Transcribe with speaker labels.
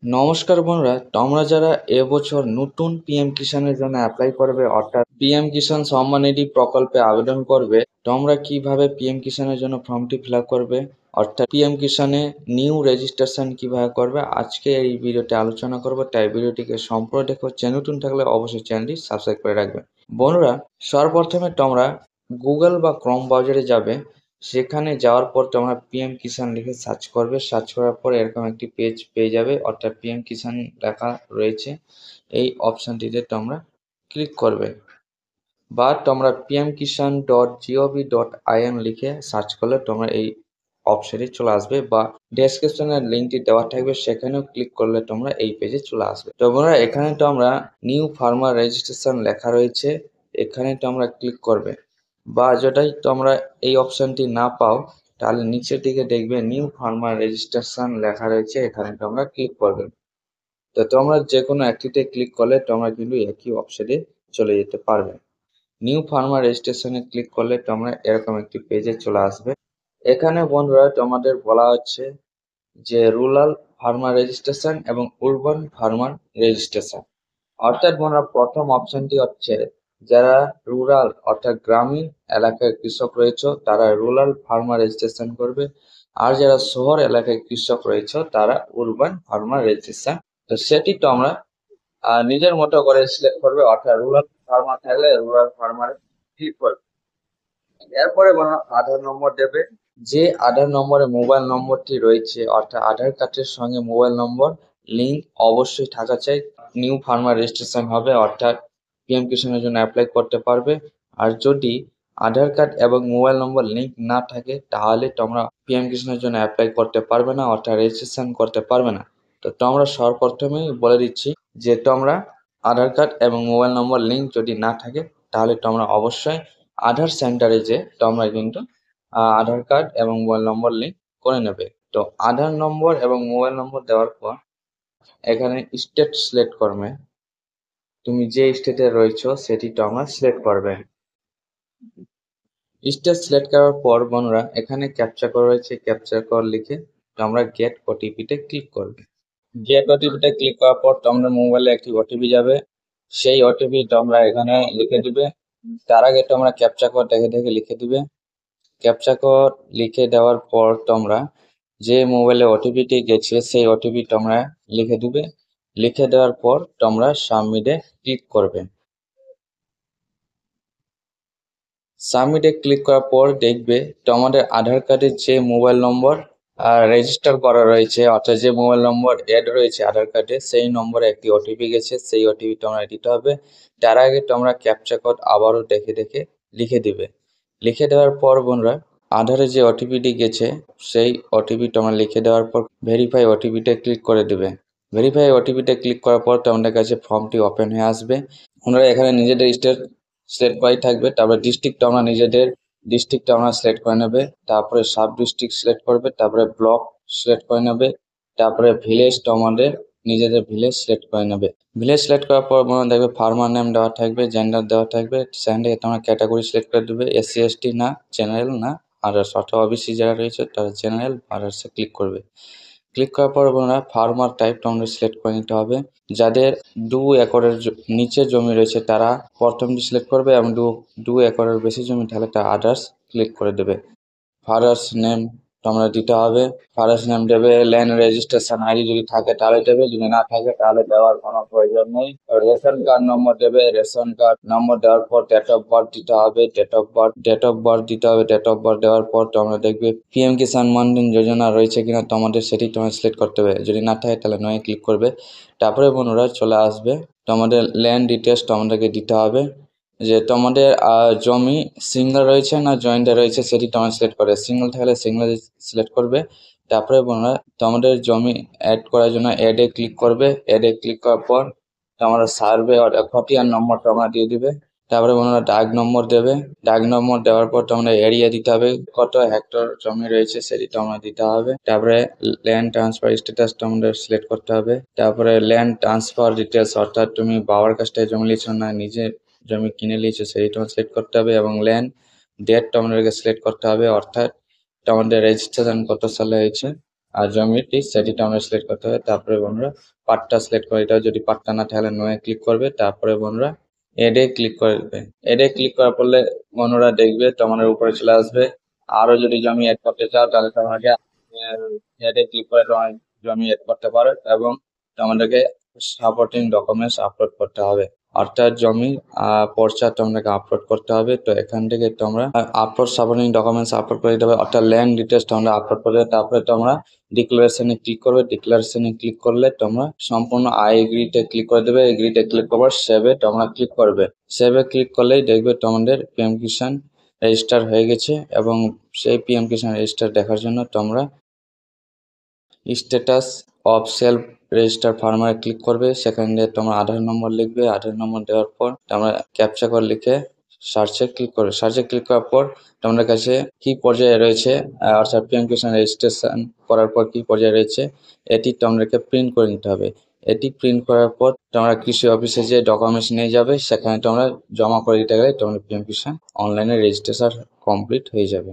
Speaker 1: নমস্কার বন্ধুরা, তোমরা যারা এবছর নতুন পিএম কিষাণের জন্য অ্যাপ্লাই করবে অর্থাৎ পিএম কিষাণ সম্মান নিধি প্রকল্পে আবেদন করবে, তোমরা কিভাবে পিএম কিষাণের জন্য ফর্মটি ফিল আপ করবে অর্থাৎ পিএম কিষাণে নিউ রেজিস্ট্রেশন কিভাবে করবে আজকে এই ভিডিওতে আলোচনা করব। তাই ভিডিওটিকে সম্পূর্ণ দেখো। চ্যানেল নতুন থাকলে অবশ্যই চ্যানেলটি সাবস্ক্রাইব করে রাখবে। বন্ধুরা, সর্বপ্রথমে তোমরা গুগল বা ক্রোম ব্রাউজারে যাবে। সেখানে যাওয়ার পর তোমরা পিএম কিষাণ লিখে সার্চ করবে। সার্চ করার পর এরকম একটি পেজ পেয়ে যাবে অর্থাৎ পিএম কিষাণ লেখা রয়েছে। এই অপশানটিতে তোমরা ক্লিক করবে বা তোমরা pmkishan.gov.in লিখে সার্চ করলে তোমরা এই অপশানে চলে আসবে বা ডেসক্রিপশনের লিঙ্কটি দেওয়া থাকবে, সেখানেও ক্লিক করলে তোমরা এই পেজে চলে আসবে। তো বন্ধুরা, এখানে তোমরা নিউ ফার্মার রেজিস্ট্রেশন লেখা রয়েছে, এখানে তোমরা ক্লিক করবে। বা যদি তোমরা এই অপশানটি না পাও তাহলে নিচের দিকে দেখবে নিউ ফার্মার রেজিস্ট্রেশন লেখা রয়েছে, এখানে তোমরা ক্লিক করবে। তো তোমরা যে কোনো একটিতে ক্লিক করলে তোমরা কিন্তু একই অপশানে চলে যেতে পারবে। নিউ ফার্মার রেজিস্ট্রেশনে ক্লিক করলে তোমরা এরকম একটি পেজে চলে আসবে। এখানে বন্ধুরা তোমাদের বলা হচ্ছে যে রুরাল ফার্মার রেজিস্ট্রেশন এবং উরবান ফার্মার রেজিস্ট্রেশন। অর্থাৎ বন্ধুরা, প্রথম অপশনটি হচ্ছে যারা রুরাল অর্থাৎ গ্রামীণ এলাকায় কৃষক রয়েছে তারা রুরাল ফার্মার রেজিস্ট্রেশন করবে, আর যারা শহর এলাকায় কৃষক রয়েছে তারা উরবান ফার্মার রেজিস্ট্রেশন। তো সেটি তোমরা নিজের মতো করে সিলেক্ট করবে, অর্থাৎ রুরাল ফার্মার থাকলে রুরাল ফার্মারে ক্লিক করবে। এরপরে আধার নম্বর দেবে। যে আধার নম্বরে মোবাইল নম্বরটি রয়েছে অর্থাৎ আধার কার্ডের সঙ্গে মোবাইল নম্বর লিঙ্ক অবশ্যই থাকা চাই। নিউ ফার্মার রেজিস্ট্রেশন হবে অর্থাৎ পিএম কিষাণের জন্য অ্যাপ্লাই করতে পারবে। আর যদি আধার কার্ড এবং মোবাইল নম্বর লিঙ্ক না থাকে তাহলে তোমরা পিএম কিষাণের জন্য অ্যাপ্লাই করতে পারবে না অর্থাৎ রেজিস্ট্রেশন করতে পারবে না। তো তোমরা সর্বপ্রথমেই বলে দিচ্ছি যে তোমরা আধার কার্ড এবং মোবাইল নম্বর লিঙ্ক যদি না থাকে তাহলে তোমরা অবশ্যই আধার সেন্টারে যে তোমরা কিন্তু আধার কার্ড এবং মোবাইল নম্বর লিঙ্ক করে নেবে। তো আধার নম্বর এবং মোবাইল নম্বর দেওয়ার পর এখানে স্টেট সিলেক্ট করবে। তুমি যে স্টেটে রয়েছো সেটি তোমরা সিলেক্ট করবে। স্টেট সিলেক্ট করার পর বন্ধুরা এখানে ক্যাপচা কোড রয়েছে, ক্যাপচা কোড লিখে তোমরা গেট ওটিপিতে ক্লিক করবে। গেট ওটিপিতে ক্লিক করার পর তোমরা মোবাইলে একটি ওটিপি যাবে, সেই ওটিপি তোমরা এখানে লিখে দিবে। তার আগে তোমরা ক্যাপচা কোড দেখে দেখে লিখে দিবে। ক্যাপচা কোড লিখে দেওয়ার পর তোমরা যে মোবাইলে ওটিপিটি গেছে সেই ওটিপি তোমরা লিখে দিবে। লিখে দেওয়ার পর তোমরা সাবমিটে ক্লিক করবে। সাবমিটে ক্লিক করার পর দেখবে তোমাদের আধার কার্ডের যে মোবাইল নম্বর রেজিস্টার করা রয়েছে অর্থাৎ যে মোবাইল নম্বর অ্যাড রয়েছে আধার কার্ডে সেই নম্বরে একটি ওটিপি গেছে, সেই ওটিপি তোমরা দিতে হবে। তার আগে তোমরা ক্যাপচা কোড আবারও দেখে দেখে লিখে দিবে। লিখে দেওয়ার পর বন্ধুরা আধারে যে ওটিপিটি গেছে সেই ওটিপি তোমরা লিখে দেওয়ার পর ভেরিফাই ওটিপিতে ক্লিক করে দেবে। ভেরিফাই ওটিপিতে ক্লিক করার পর তোমাদের কাছে ফর্মটি ওপেন হয়ে আসবে। তোমরা এখানে নিজেদের স্টেট সিলেক্ট করাই থাকবে। তারপরে ডিস্ট্রিক্ট তোমরা নিজেদের ডিস্ট্রিক্ট তোমরা সিলেক্ট করে নেবে। তারপরে সাব ডিস্ট্রিক্ট সিলেক্ট করবে। তারপরে ব্লক সিলেক্ট করে নেবে। তারপরে ভিলেজ তোমাদের নিজেদের ভিলেজ সিলেক্ট করে নেবে। ভিলেজ সিলেক্ট করার পর দেখবে ফার্মার নেম দেওয়া থাকবে, জেন্ডার দেওয়া থাকবে। সেখান থেকে তোমরা ক্যাটাগরি সিলেক্ট করে দেবে, এসসি এসটি না, জেনারেল না, আদার্স অর্থাৎ ওবিসি যারা রয়েছে তারা জেনারেল আদার্সে ক্লিক করবে। ক্লিক করার পর বন্ধুরা ফার্মার টাইপ তোমাদের সিলেক্ট করে নিতে হবে। যাদের 2 একরের নিচে জমি রয়েছে তারা প্রথমটি সিলেক্ট করবে এবং 2 একরের বেশি জমি থাকলে তারা আদার্স ক্লিক করে দেবে। ফাদার্স নেম তোমরা দিতে হবে। ফাদার্স নেম দেবে। ল্যান্ড রেজিস্ট্রেশন আইডি যদি থাকে তাহলে দেবে, যদি না থাকে তাহলে দেওয়ার কোনো প্রয়োজন নেই। রেশন কার্ড নম্বর দেবে। রেশন কার্ড নম্বর দেওয়ার পর ডেট অফ বার্থ দিতে হবে। ডেট অফ বার্থ দিতে হবে। ডেট অফ বার্থ দেওয়ার পর তোমরা দেখবে পিএম কিষাণ মানধন যোজনা রয়েছে কিনা তোমাদের সেটি তোমরা সিলেক্ট করতে হবে। যদি না থাকে তাহলে নয় ক্লিক করবে। তারপরে বন্ধুরা চলে আসবে তোমাদের ল্যান্ড ডিটেলস তোমাদেরকে দিতে হবে যে তোমাদের জমি সিঙ্গেল রয়েছে না জয়েন্টে রয়েছে সেটি তোমরা সিলেক্ট করে। সিঙ্গেল থাকলে সিঙ্গেল সিলেক্ট করবে। তারপরে বন্ধুরা তোমাদের জমি অ্যাড করার জন্য অ্যাডে ক্লিক করবে। অ্যাডে ক্লিক করার পর তোমরা সার্ভে খতিয়ান নম্বর তোমরা দিয়ে দিবে। তারপরে বন্ধুরা ডাক নম্বর দেবে। ডাক নম্বর দেওয়ার পর তোমরা এরিয়া দিতে হবে, কত হেক্টর জমি রয়েছে সেটি তোমরা দিতে হবে। তারপরে ল্যান্ড ট্রান্সফার স্ট্যাটাস তোমাদের সিলেক্ট করতে হবে। তারপরে ল্যান্ড ট্রান্সফার ডিটেলস অর্থাৎ তুমি বাবার কাছ থেকে জমি নিয়েছো না নিজে জমি কিনে নিয়েছো সেটি তোমার সিলেক্ট করতে হবে এবং ল্যান্ড ডেট তোমাদেরকে সিলেক্ট করতে হবে অর্থাৎ তোমাদের রেজিস্ট্রেশন কত সালে হয়েছে জমিটি সেটি তোমরা সিলেক্ট করতে হবে। তারপরে বন্ধুরা পার্টটা সিলেক্ট করে, এটা যদি পার্টটা না তাহলে নোয়ে ক্লিক করবে। তারপরে বন্ধুরা এডে ক্লিক করবে। এডে ক্লিক করার পরে বন্ধুরা দেখবে তোমাদের উপরে চলে আসবে। আরো যদি জমি অ্যাড করতে চাও তাহলে তোমাকে এডে ক্লিক করে তোমার জমি অ্যাড করতে পারো, এবং তোমাদেরকে সাপোর্টিং ডকুমেন্টস আপলোড করতে হবে, অর্থাৎ জমি পর্চা তোমাদেরকে আপলোড করতে হবে। তো এখান থেকে তোমরা আপলোড সাপোর্টিং ডকুমেন্টস আপলোড করে দিতে হবে, অর্থাৎ ল্যান্ড ডিটেলস তোমরা আপলোড করে দেবে। তারপরে তোমরা ডিক্লারেশনে ক্লিক করবে। ডিক্লারেশনে ক্লিক করলে তোমরা সম্পূর্ণ আই এগ্রিতে ক্লিক করে দেবে। এগ্রিতে ক্লিক করবার সেভে তোমরা ক্লিক করবে। সেভে ক্লিক করলেই দেখবে তোমাদের পিএম কিষাণ রেজিস্টার হয়ে গেছে, এবং সেই পিএম কিষাণ রেজিস্টার দেখার জন্য তোমরা স্ট্যাটাস অফ সেলফ রেজিস্টার ফার্মারে ক্লিক করবে। সেখানে তোমরা আধার নম্বর লিখবে। আধার নম্বর দেওয়ার পর তোমরা ক্যাপচা কোড লিখে সার্চে ক্লিক করবে। সার্চে ক্লিক করার পর তোমাদের কাছে কি পর্যায়ে রয়েছে, অর্থাৎ পিএম কিষাণ রেজিস্ট্রেশন করার পর কি পর্যায়ে রয়েছে, এটি তোমাদেরকে প্রিন্ট করে নিতে হবে। এটি প্রিন্ট করার পর তোমরা কৃষি অফিসে যে ডকুমেন্টস নিয়ে যাবে সেখানে তোমরা জমা করে দিতে গেলে তোমাদের পিএম কিষাণ অনলাইনে রেজিস্ট্রেশন কমপ্লিট হয়ে যাবে।